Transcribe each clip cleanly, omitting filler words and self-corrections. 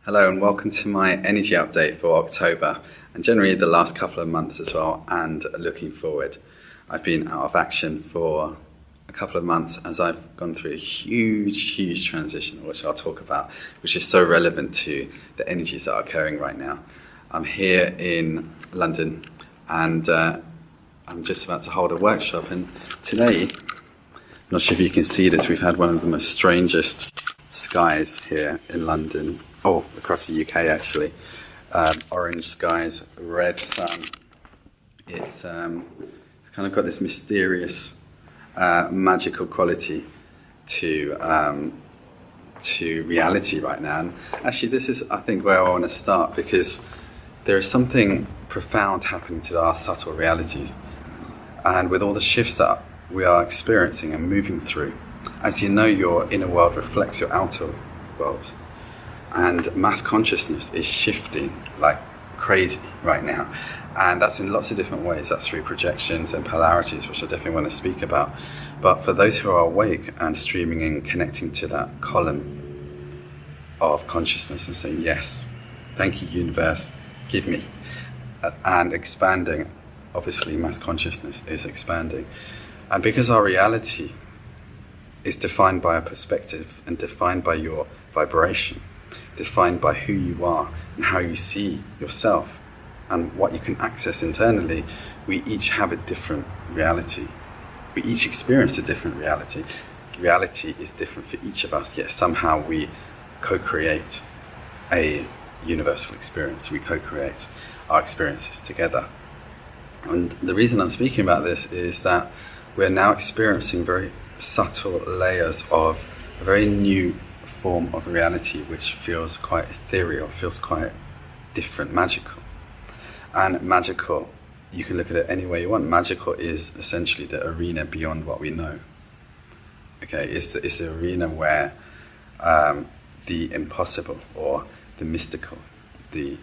Hello and welcome to my energy update for October and generally the last couple of months as well, and looking forward. I've been out of action for a couple of months as I've gone through a huge transition, which I'll talk about, which is so relevant to the energies that are occurring right now. I'm here in London and I'm just about to hold a workshop, and today, I'm not sure if you can see this, we've had one of the most strangest skies here in London. Across the UK actually. Orange skies, red sun. It's kind of got this mysterious, magical quality to reality right now. And actually, this is, I think, where I want to start, because there is something profound happening to our subtle realities, and with all the shifts that we are experiencing and moving through. As you know, your inner world reflects your outer world. And mass consciousness is shifting like crazy right now. And that's in lots of different ways. That's through projections and polarities, which I definitely want to speak about. But for those who are awake and streaming and connecting to that column of consciousness and saying, yes, thank you, universe, give me. And expanding, obviously mass consciousness is expanding. And because our reality is defined by our perspectives and defined by your vibration, defined by who you are and how you see yourself and what you can access internally, we each have a different reality. We each experience a different reality. Reality is different for each of us, yet somehow we co-create a universal experience. We co-create our experiences together. And the reason I'm speaking about this is that we're now experiencing very subtle layers of a very new form of reality, which feels quite ethereal, feels quite different, magical. And magical, you can look at it any way you want. Magical is essentially the arena beyond what we know. Okay, it's the arena where the impossible or the mystical, the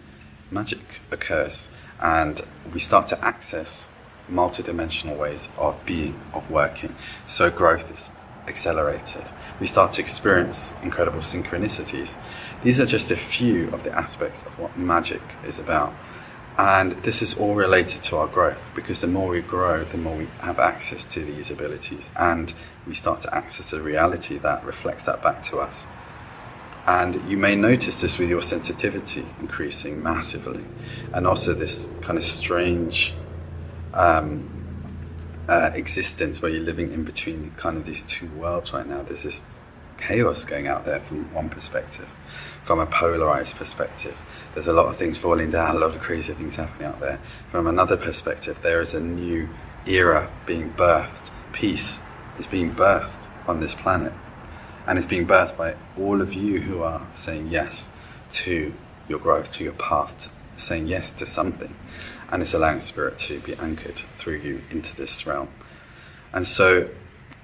magic occurs, and we start to access multidimensional ways of being, of working. So growth is accelerated. We start to experience incredible synchronicities. These are just a few of the aspects of what magic is about. And this is all related to our growth, because the more we grow, the more we have access to these abilities, and we start to access a reality that reflects that back to us. And you may notice this with your sensitivity increasing massively, and also this kind of strange existence where you're living in between kind of these two worlds right now. There's this chaos going out there from one perspective, from a polarized perspective. There's a lot of things falling down, a lot of crazy things happening out there. From another perspective, there is a new era being birthed. Peace is being birthed on this planet, and it's being birthed by all of you who are saying yes to your growth, to your path, saying yes to something. And it's allowing spirit to be anchored through you into this realm. And so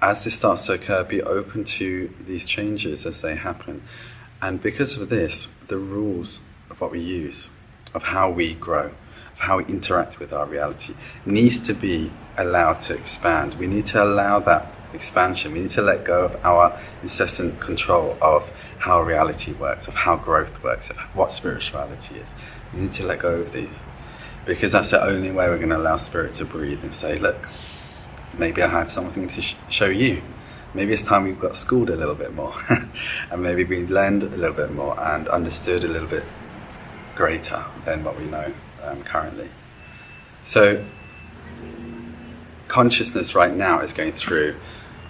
as this starts to occur, be open to these changes as they happen. And because of this, the rules of what we use, of how we grow, of how we interact with our reality, needs to be allowed to expand. We need to allow that expansion. We need to let go of our incessant control of how reality works, of how growth works, of what spirituality is. We need to let go of these, because that's the only way we're going to allow spirit to breathe and say, look, maybe I have something to show you. Maybe it's time we've got schooled a little bit more and maybe we learned a little bit more and understood a little bit greater than what we know currently. So consciousness right now is going through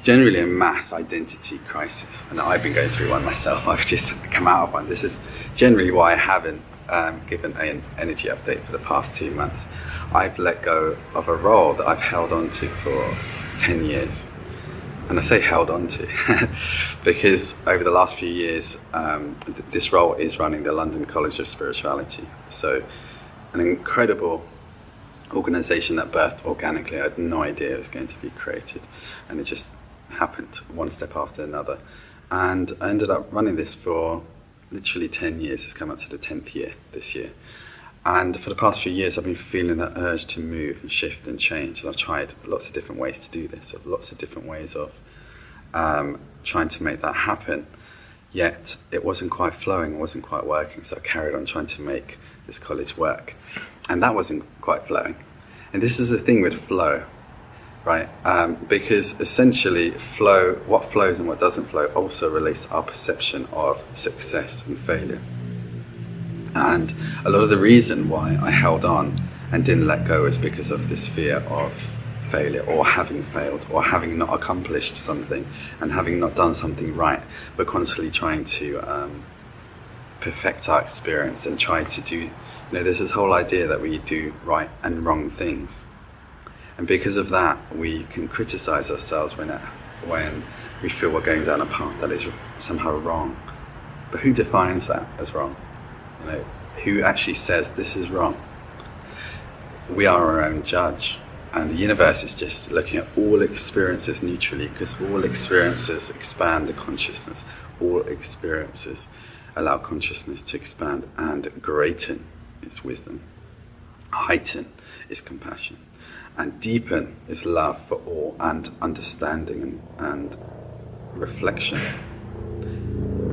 generally a mass identity crisis, and I've been going through one myself. I've just come out of one. This is generally why I haven't given an energy update for the past 2 months. I've let go of a role that I've held on to for 10 years. And I say held on to because over the last few years, this role is running the London College of Spirituality. So an incredible organization that birthed organically. I had no idea it was going to be created, and it just happened one step after another. And I ended up running this for literally 10 years. It's come up to the 10th year this year. And for the past few years, I've been feeling that urge to move and shift and change. And I've tried lots of different ways to do this, lots of different ways of trying to make that happen. yet it wasn't quite flowing, it wasn't quite working, so I carried on trying to make this college work, and that wasn't quite flowing. And this is the thing with flow, right? Because essentially flow, what flows and what doesn't flow, also relates to our perception of success and failure. And a lot of the reason why I held on and didn't let go is because of this fear of failure, or having failed, or having not accomplished something, and having not done something right. We're constantly trying to perfect our experience and try to do, there's this whole idea that we do right and wrong things. And because of that, we can criticize ourselves when we feel we're going down a path that is somehow wrong. But who defines that as wrong? Who actually says this is wrong? We are our own judge. And the universe is just looking at all experiences neutrally, because all experiences expand the consciousness. All experiences allow consciousness to expand and greaten its wisdom, heighten its compassion, and deepen its love for all, and understanding and reflection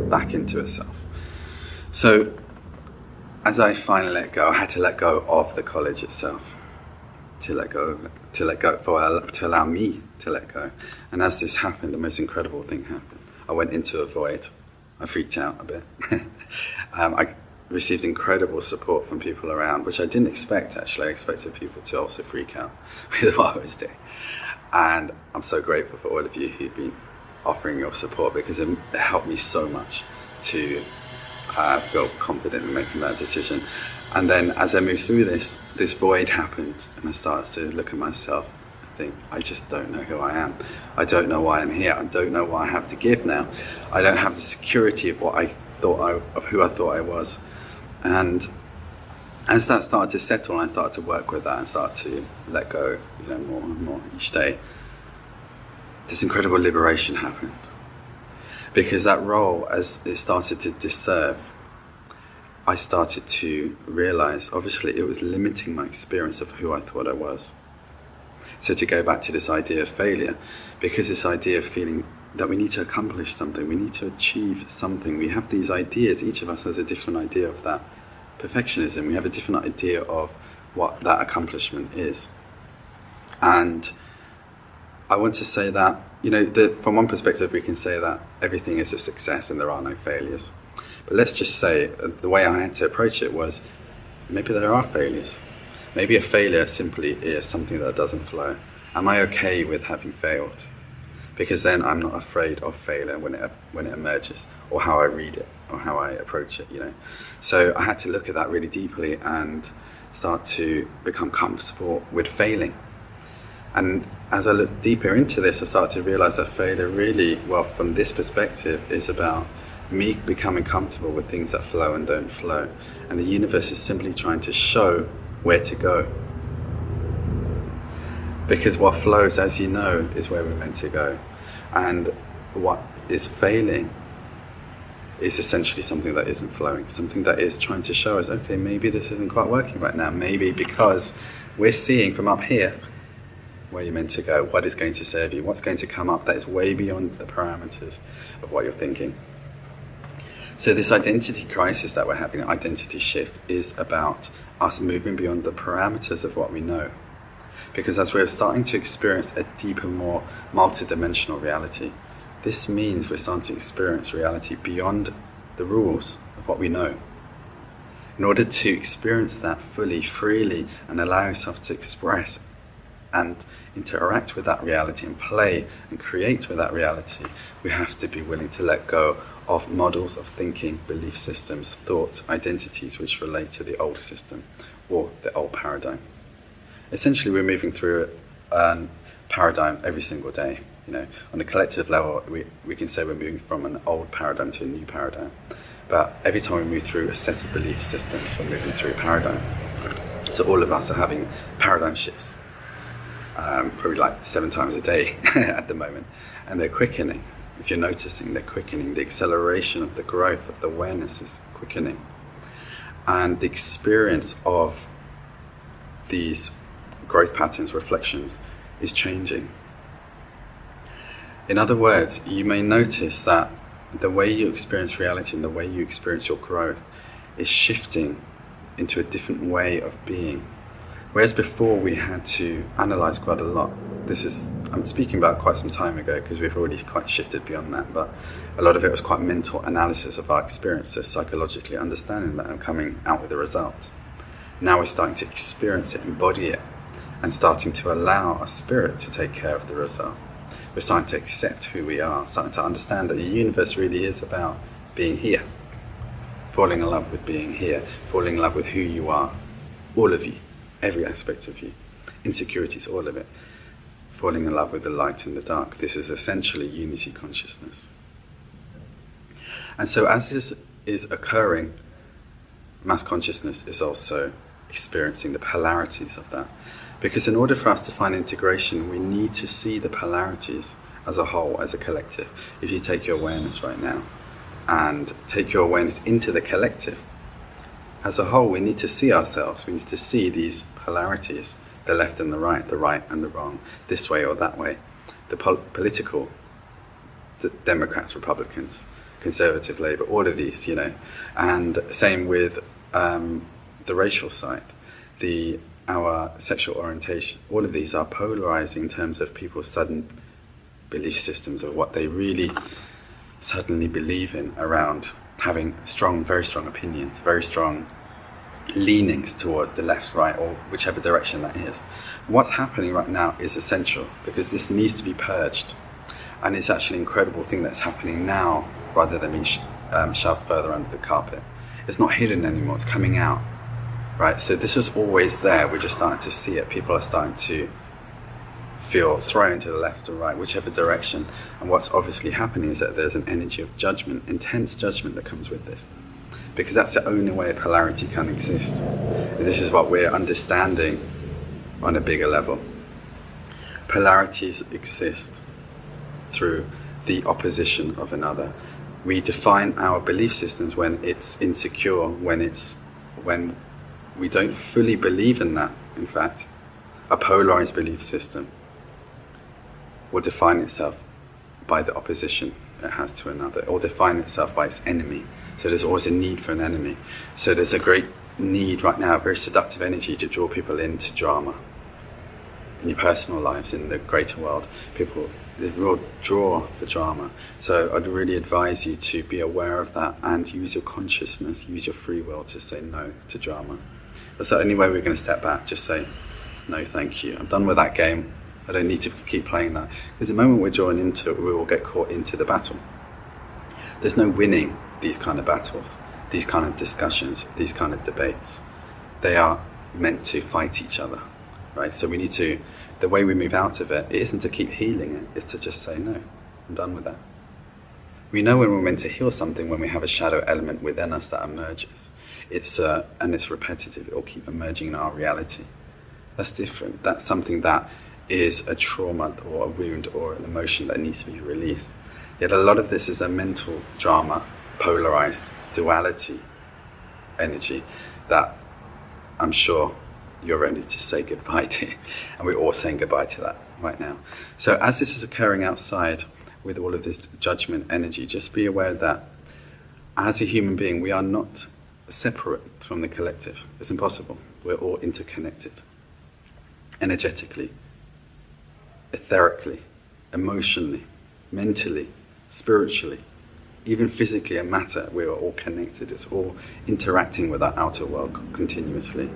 back into itself. So as I finally let go, I had to let go of the college itself. To allow me to let go. And as this happened, the most incredible thing happened. I went into a void. I freaked out a bit. I received incredible support from people around, which I didn't expect, actually. I expected people to also freak out with what I was doing. And I'm so grateful for all of you who've been offering your support, because it helped me so much to feel confident in making that decision. And then as I moved through this void happened, and I started to look at myself and think, I just don't know who I am. I don't know why I'm here. I don't know what I have to give now. I don't have the security of of who I thought I was. And as that started to settle, and I started to work with that and started to let go, more and more each day, this incredible liberation happened. Because that role, as it started to disserve, I started to realize, obviously, it was limiting my experience of who I thought I was. So to go back to this idea of failure, because this idea of feeling that we need to accomplish something, we need to achieve something, we have these ideas, each of us has a different idea of that perfectionism, we have a different idea of what that accomplishment is. And I want to say that, from one perspective we can say that everything is a success and there are no failures. But let's just say the way I had to approach it was, maybe there are failures. Maybe a failure simply is something that doesn't flow. Am I okay with having failed? Because then I'm not afraid of failure when it emerges, or how I read it, or how I approach it, So I had to look at that really deeply and start to become comfortable with failing. And as I looked deeper into this, I started to realize that failure really, from this perspective, is about me becoming comfortable with things that flow and don't flow. And the universe is simply trying to show where to go. Because what flows, as you know, is where we're meant to go. And what is failing is essentially something that isn't flowing, something that is trying to show us, okay, maybe this isn't quite working right now. Maybe because we're seeing from up here where you're meant to go, what is going to serve you, what's going to come up that is way beyond the parameters of what you're thinking. So this identity crisis that we're having, an identity shift, is about us moving beyond the parameters of what we know. Because as we're starting to experience a deeper, more multidimensional reality, this means we're starting to experience reality beyond the rules of what we know. In order to experience that fully, freely, and allow yourself to express and interact with that reality and play and create with that reality, we have to be willing to let go of models of thinking, belief systems, thoughts, identities which relate to the old system or the old paradigm. Essentially, we're moving through a paradigm every single day. On a collective level, we can say we're moving from an old paradigm to a new paradigm. But every time we move through a set of belief systems, we're moving through a paradigm. So all of us are having paradigm shifts, probably like 7 times a day at the moment. And they're quickening. If you're noticing, they're quickening. The acceleration of the growth of the awareness is quickening. And the experience of these growth patterns, reflections, is changing. In other words, you may notice that the way you experience reality and the way you experience your growth is shifting into a different way of being. Whereas before we had to analyze quite a lot. I'm speaking about quite some time ago, because we've already quite shifted beyond that, but a lot of it was quite mental analysis of our experiences, psychologically understanding that and coming out with a result. Now we're starting to experience it, embody it, and starting to allow our spirit to take care of the result. We're starting to accept who we are, starting to understand that the universe really is about being here, falling in love with being here, falling in love with who you are, all of you, every aspect of you, insecurities, all of it, falling in love with the light and the dark. This is essentially unity consciousness. And so as this is occurring, mass consciousness is also experiencing the polarities of that. Because in order for us to find integration, we need to see the polarities as a whole, as a collective. If you take your awareness right now and take your awareness into the collective, as a whole, we need to see ourselves. We need to see these polarities, the left and the right and the wrong, this way or that way, the political, the Democrats, Republicans, Conservative, Labour, all of these, and same with the racial side, our sexual orientation. All of these are polarizing in terms of people's sudden belief systems of what they really suddenly believe in around having very strong opinions, very strong leanings towards the left, right, or whichever direction that is. What's happening right now is essential, because this needs to be purged, and it's actually an incredible thing that's happening now rather than being shoved further under the carpet. It's not hidden anymore, it's coming out, right? So this was always there, we're just starting to see it. People are starting to feel thrown to the left or right, whichever direction, and what's obviously happening is that there's an energy of judgment, intense judgment that comes with this. Because that's the only way polarity can exist. And this is what we're understanding on a bigger level. Polarities exist through the opposition of another. We define our belief systems when it's insecure, when we don't fully believe in that, in fact. A polarized belief system will define itself by the opposition it has to another, or define itself by its enemy. So there's always a need for an enemy. So there's a great need right now, a very seductive energy to draw people into drama. In your personal lives, in the greater world, people, they will draw for drama. So I'd really advise you to be aware of that and use your consciousness, use your free will to say no to drama. That's the only way we're going to step back, just say, no thank you, I'm done with that game. I don't need to keep playing that. Because the moment we're drawn into it, we will get caught into the battle. There's no winning these kind of battles, these kind of discussions, these kind of debates. They are meant to fight each other, right? So we need to, the way we move out of it isn't to keep healing it, it's to just say, no, I'm done with that. We know when we're meant to heal something when we have a shadow element within us that emerges. And it's repetitive, it will keep emerging in our reality. That's different. That's something that is a trauma or a wound or an emotion that needs to be released. Yet a lot of this is a mental drama, polarized duality energy that I'm sure you're ready to say goodbye to. And we're all saying goodbye to that right now. So as this is occurring outside with all of this judgment energy, just be aware that as a human being, we are not separate from the collective. It's impossible. We're all interconnected. Energetically, etherically, emotionally, mentally, spiritually, even physically and matter, we are all connected. It's all interacting with our outer world continuously.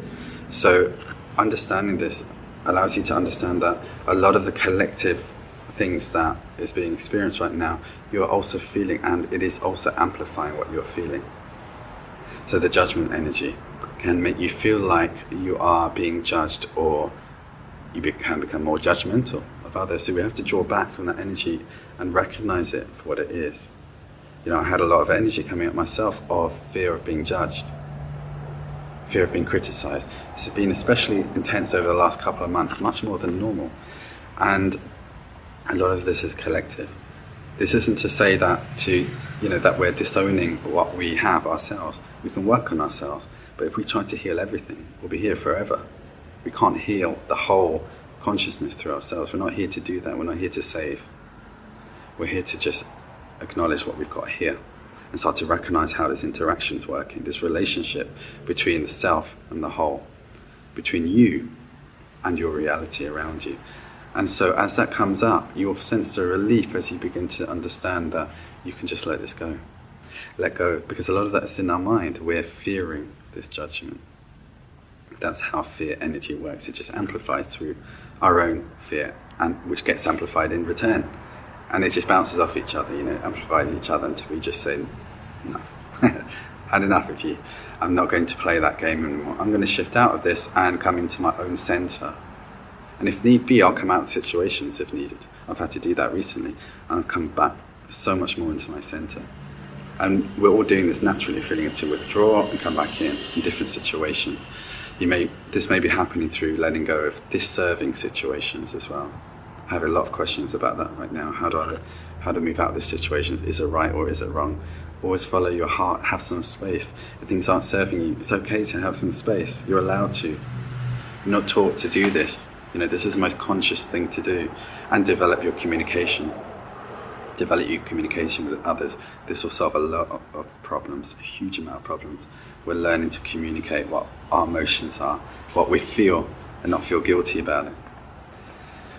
So understanding this allows you to understand that a lot of the collective things that is being experienced right now, you are also feeling, and it is also amplifying what you're feeling. So the judgment energy can make you feel like you are being judged, or you can become more judgmental of others. So we have to draw back from that energy and recognize it for what it is. I had a lot of energy coming up myself of fear of being judged, fear of being criticized. This has been especially intense over the last couple of months, much more than normal. And a lot of this is collective. This isn't to say that that we're disowning what we have ourselves. We can work on ourselves, but if we try to heal everything, we'll be here forever. We can't heal the whole consciousness through ourselves. We're not here to do that. We're not here to save. We're here to just acknowledge what we've got here and start to recognize how this interaction's working, this relationship between the self and the whole, between you and your reality around you. And so as that comes up, you'll sense the relief as you begin to understand that you can just let this go. Let go, because a lot of that is in our mind. We're fearing this judgment. That's how fear energy works. It just amplifies through our own fear, and which gets amplified in return. And it just bounces off each other, amplifies each other until we just say, no, had enough of you. I'm not going to play that game anymore. I'm going to shift out of this and come into my own center. And if need be, I'll come out of situations if needed. I've had to do that recently. And I've come back so much more into my center. And we're all doing this naturally, feeling it to withdraw and come back in different situations. This may be happening through letting go of disserving situations as well. I have a lot of questions about that right now. How to move out of these situations? Is it right or is it wrong? Always follow your heart, have some space. If things aren't serving you, it's okay to have some space. You're allowed to. You're not taught to do this. This is the most conscious thing to do. And develop your communication. Develop your communication with others. This will solve a lot of problems, a huge amount of problems. We're learning to communicate what our emotions are, what we feel, and not feel guilty about it.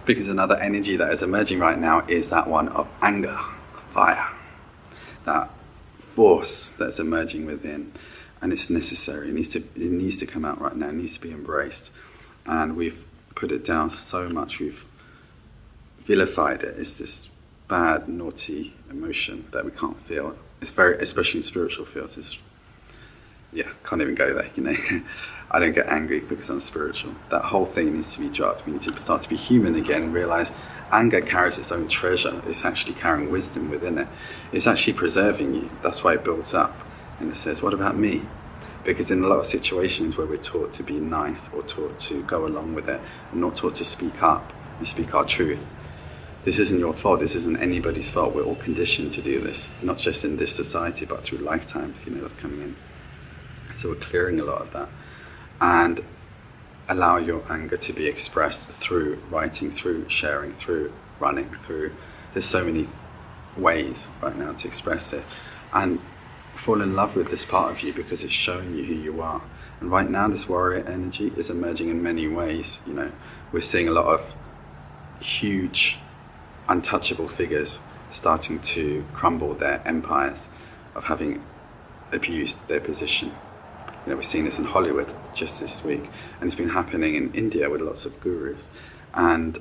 Because another energy that is emerging right now is that one of anger, fire, that force that's emerging within, and it's necessary. It needs to come out right now. It needs to be embraced, and we've put it down so much. We've vilified it. It's this bad, naughty emotion that we can't feel. It's very, especially in spiritual fields. Can't even go there. I don't get angry because I'm spiritual. That whole thing needs to be dropped. We need to start to be human again. Realize anger carries its own treasure. It's actually carrying wisdom within it. It's actually preserving you. That's why it builds up. And it says, what about me? Because in a lot of situations where we're taught to be nice or taught to go along with it, and not taught to speak up and speak our truth, this isn't your fault. This isn't anybody's fault. We're all conditioned to do this, not just in this society, but through lifetimes, that's coming in. So we're clearing a lot of that. And allow your anger to be expressed through writing, through sharing, through running, through... There's so many ways right now to express it. And fall in love with this part of you because it's showing you who you are. And right now this warrior energy is emerging in many ways. We're seeing a lot of huge, untouchable figures starting to crumble their empires of having abused their position. We're seeing this in Hollywood just this week, and it's been happening in India with lots of gurus. And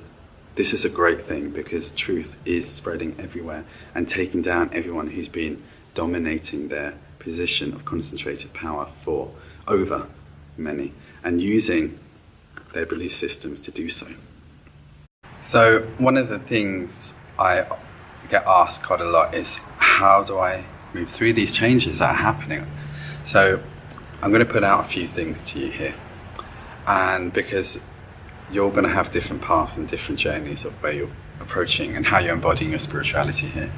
this is a great thing because truth is spreading everywhere and taking down everyone who's been dominating their position of concentrated power for over many, and using their belief systems to do so. So one of the things I get asked quite a lot is, how do I move through these changes that are happening? So I'm going to put out a few things to you here, and because you're going to have different paths and different journeys of where you're approaching and how you're embodying your spirituality here,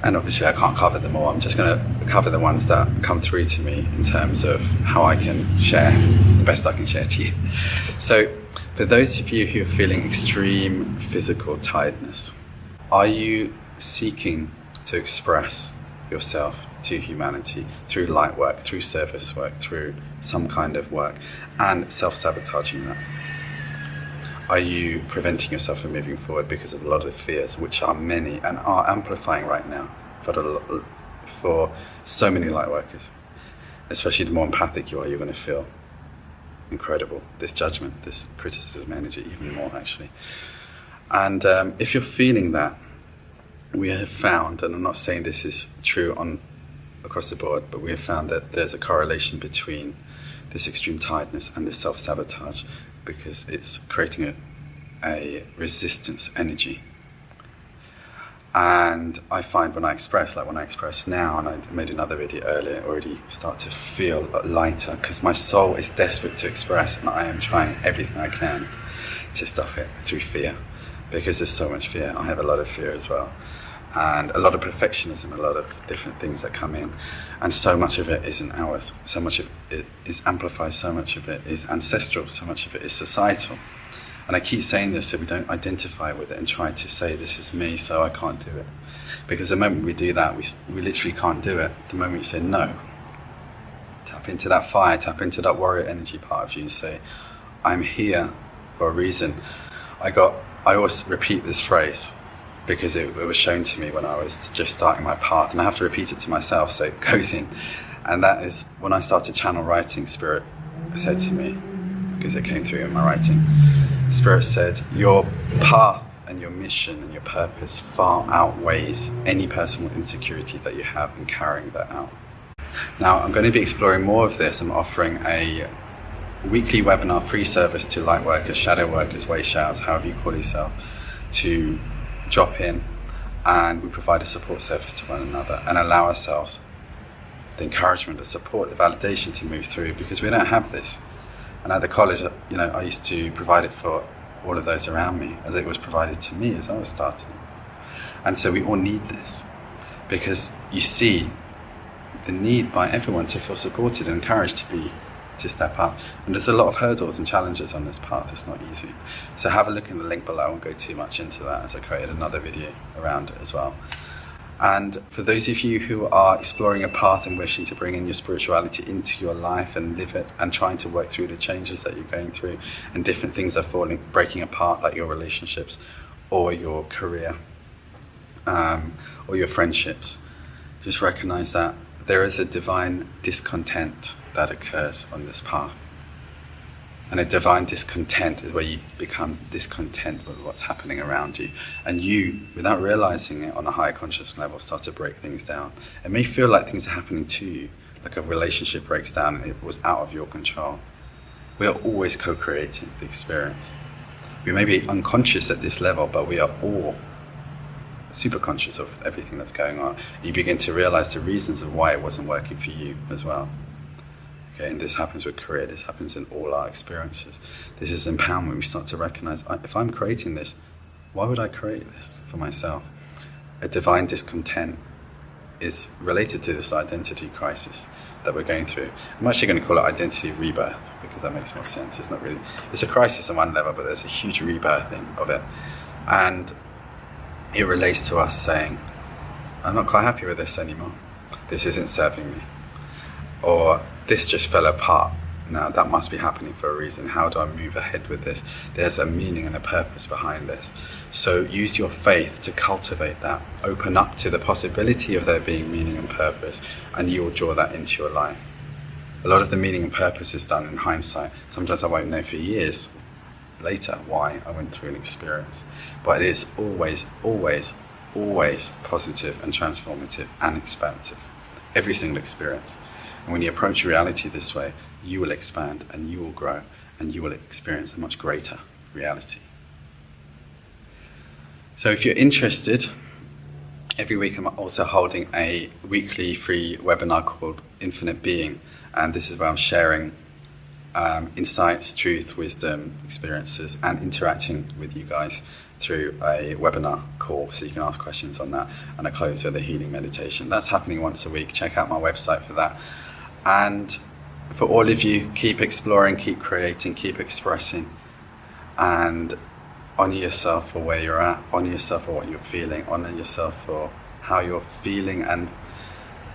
and obviously I can't cover them all. I'm just going to cover the ones that come through to me in terms of how I can share the best I can share to you. So for those of you who are feeling extreme physical tiredness, are you seeking to express yourself to humanity through light work, through service work, through some kind of work, and self-sabotaging that? Are you preventing yourself from moving forward because of a lot of fears, which are many and are amplifying right now for so many light workers? Especially the more empathic you are, you're going to feel incredible, this judgment, this criticism energy, even more actually. And if you're feeling that, we have found, and I'm not saying this is true across the board, but we have found that there's a correlation between this extreme tiredness and this self-sabotage, because it's creating a resistance energy. And I find when I express now, and I made another video earlier, already start to feel lighter, because my soul is desperate to express, and I am trying everything I can to stop it through fear, because there's so much fear. I have a lot of fear as well, and a lot of perfectionism, a lot of different things that come in, and so much of it isn't ours. So much of it is amplified, so much of it is ancestral, so much of it is societal. And I keep saying this so we don't identify with it and try to say this is me, so I can't do it. Because the moment we do that, we literally can't do it. The moment you say no, tap into that fire, tap into that warrior energy part of you and say, I'm here for a reason. I always repeat this phrase because it was shown to me when I was just starting my path, and I have to repeat it to myself so it goes in. And that is, when I started channel writing, Spirit said to me, because it came through in my writing, Spirit said, your path and your mission and your purpose far outweighs any personal insecurity that you have in carrying that out. Now, I'm going to be exploring more of this. I'm offering a weekly webinar free service to light workers, shadow workers, way showers, however you call yourself, to drop in, and we provide a support service to one another and allow ourselves the encouragement, the support, the validation to move through, because we don't have this. And at the college, I used to provide it for all of those around me, as it was provided to me as I was starting. And so we all need this, because you see the need by everyone to feel supported and encouraged to step up. And there's a lot of hurdles and challenges on this path. It's not easy. So have a look in the link below. I won't go too much into that, as I created another video around it as well. And for those of you who are exploring a path and wishing to bring in your spirituality into your life and live it, and trying to work through the changes that you're going through, and different things are breaking apart, like your relationships or your career or your friendships, just recognize that there is a divine discontent that occurs on this path. And a divine discontent is where you become discontent with what's happening around you. And you, without realizing it on a higher conscious level, start to break things down. It may feel like things are happening to you, like a relationship breaks down and it was out of your control. We are always co-creating the experience. We may be unconscious at this level, but we are all super conscious of everything that's going on. You begin to realize the reasons of why it wasn't working for you as well. Okay, and this happens with career, this happens in all our experiences. This is empowerment. We start to recognize, if I'm creating this, why would I create this for myself? A divine discontent is related to this identity crisis that we're going through. I'm actually going to call it identity rebirth, because that makes more sense. It's not really, it's a crisis on one level, but there's a huge rebirthing of it. And it relates to us saying, I'm not quite happy with this anymore. This isn't serving me. Or this just fell apart. Now that must be happening for a reason. How do I move ahead with this? There's a meaning and a purpose behind this. So use your faith to cultivate that. Open up to the possibility of there being meaning and purpose, and you will draw that into your life. A lot of the meaning and purpose is done in hindsight. Sometimes I won't know for years later why I went through an experience. But it is always, always, always positive and transformative and expansive. Every single experience. And when you approach reality this way, you will expand and you will grow and you will experience a much greater reality. So if you're interested, every week I'm also holding a weekly free webinar called Infinite Being. And this is where I'm sharing insights, truth, wisdom, experiences, and interacting with you guys through a webinar call, so you can ask questions on that, and I close with a healing meditation. That's happening once a week. Check out my website for that. And for all of you, keep exploring, keep creating, keep expressing, and honor yourself for where you're at, honor yourself for what you're feeling, honor yourself for how you're feeling and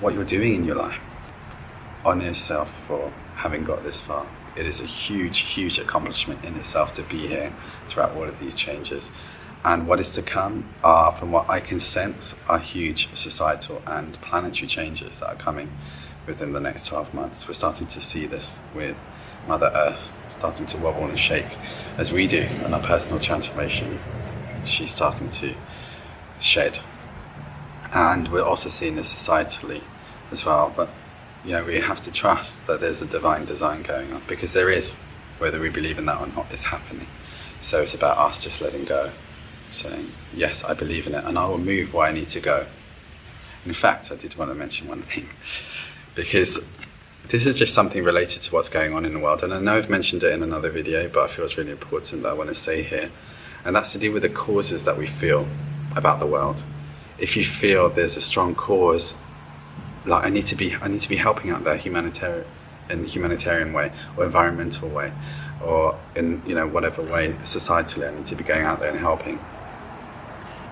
what you're doing in your life. Honor yourself for having got this far. It is a huge, huge accomplishment in itself to be here throughout all of these changes. And what is to come are, from what I can sense, are huge societal and planetary changes that are coming within the next 12 months. We're starting to see this with Mother Earth starting to wobble and shake as we do in our personal transformation. She's starting to shed. And we're also seeing this societally as well. But we have to trust that there's a divine design going on, because there is, whether we believe in that or not, it's happening. So it's about us just letting go, saying, yes, I believe in it, and I will move where I need to go. In fact, I did want to mention one thing, because this is just something related to what's going on in the world, and I know I've mentioned it in another video, but I feel it's really important that I want to say here, and that's to do with the causes that we feel about the world. If you feel there's a strong cause, like I need to be helping out there, in the humanitarian way or environmental way, or in whatever way societally I need to be going out there and helping.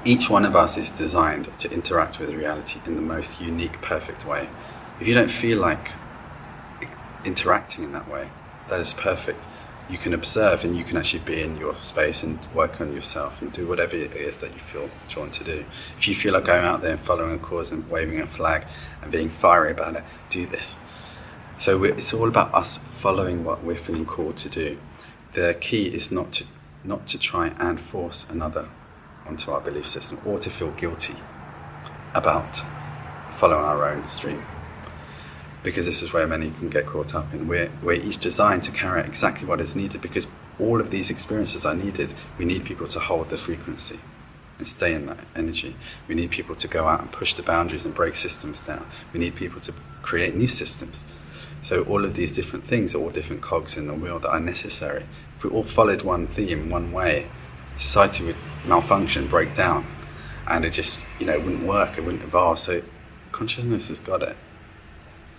Each one of us is designed to interact with reality in the most unique, perfect way. If you don't feel like interacting in that way, that is perfect. You can observe and you can actually be in your space and work on yourself and do whatever it is that you feel drawn to do. If you feel like going out there and following a cause and waving a flag and being fiery about it, do this. So it's all about us following what we're feeling called to do. The key is not to try and force another onto our belief system or to feel guilty about following our own stream. Because this is where many can get caught up in. We're each designed to carry out exactly what is needed, because all of these experiences are needed. We need people to hold the frequency and stay in that energy. We need people to go out and push the boundaries and break systems down. We need people to create new systems. So all of these different things are all different cogs in the wheel that are necessary. If we all followed one theme, one way, society would malfunction, break down, and it just it wouldn't work, it wouldn't evolve. So consciousness has got it.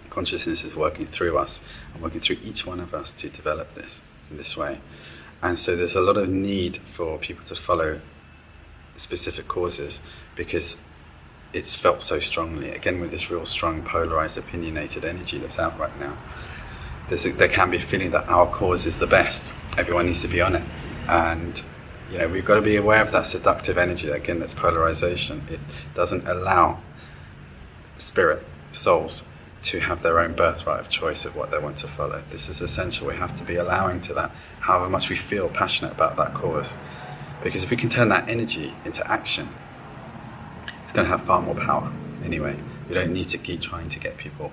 Consciousness is working through us and working through each one of us to develop this in this way. And so there's a lot of need for people to follow specific causes because it's felt so strongly. Again, with this real strong, polarized, opinionated energy that's out right now, there can be a feeling that our cause is the best. Everyone needs to be on it. And we've got to be aware of that seductive energy. Again, that's polarization. It doesn't allow spirit, souls, to have their own birthright of choice of what they want to follow. This is essential. We have to be allowing to that, however much we feel passionate about that cause. Because if we can turn that energy into action, it's going to have far more power anyway. We don't need to keep trying to get people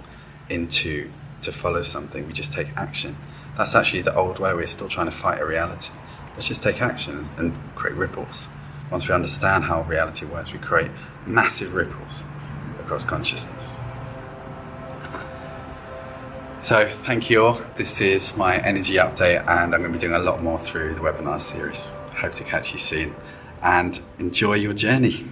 to follow something. We just take action. That's actually the old way. We're still trying to fight a reality. Let's just take action and create ripples. Once we understand how reality works, we create massive ripples across consciousness. So thank you all. This is my energy update, and I'm going to be doing a lot more through the webinar series. Hope to catch you soon and enjoy your journey.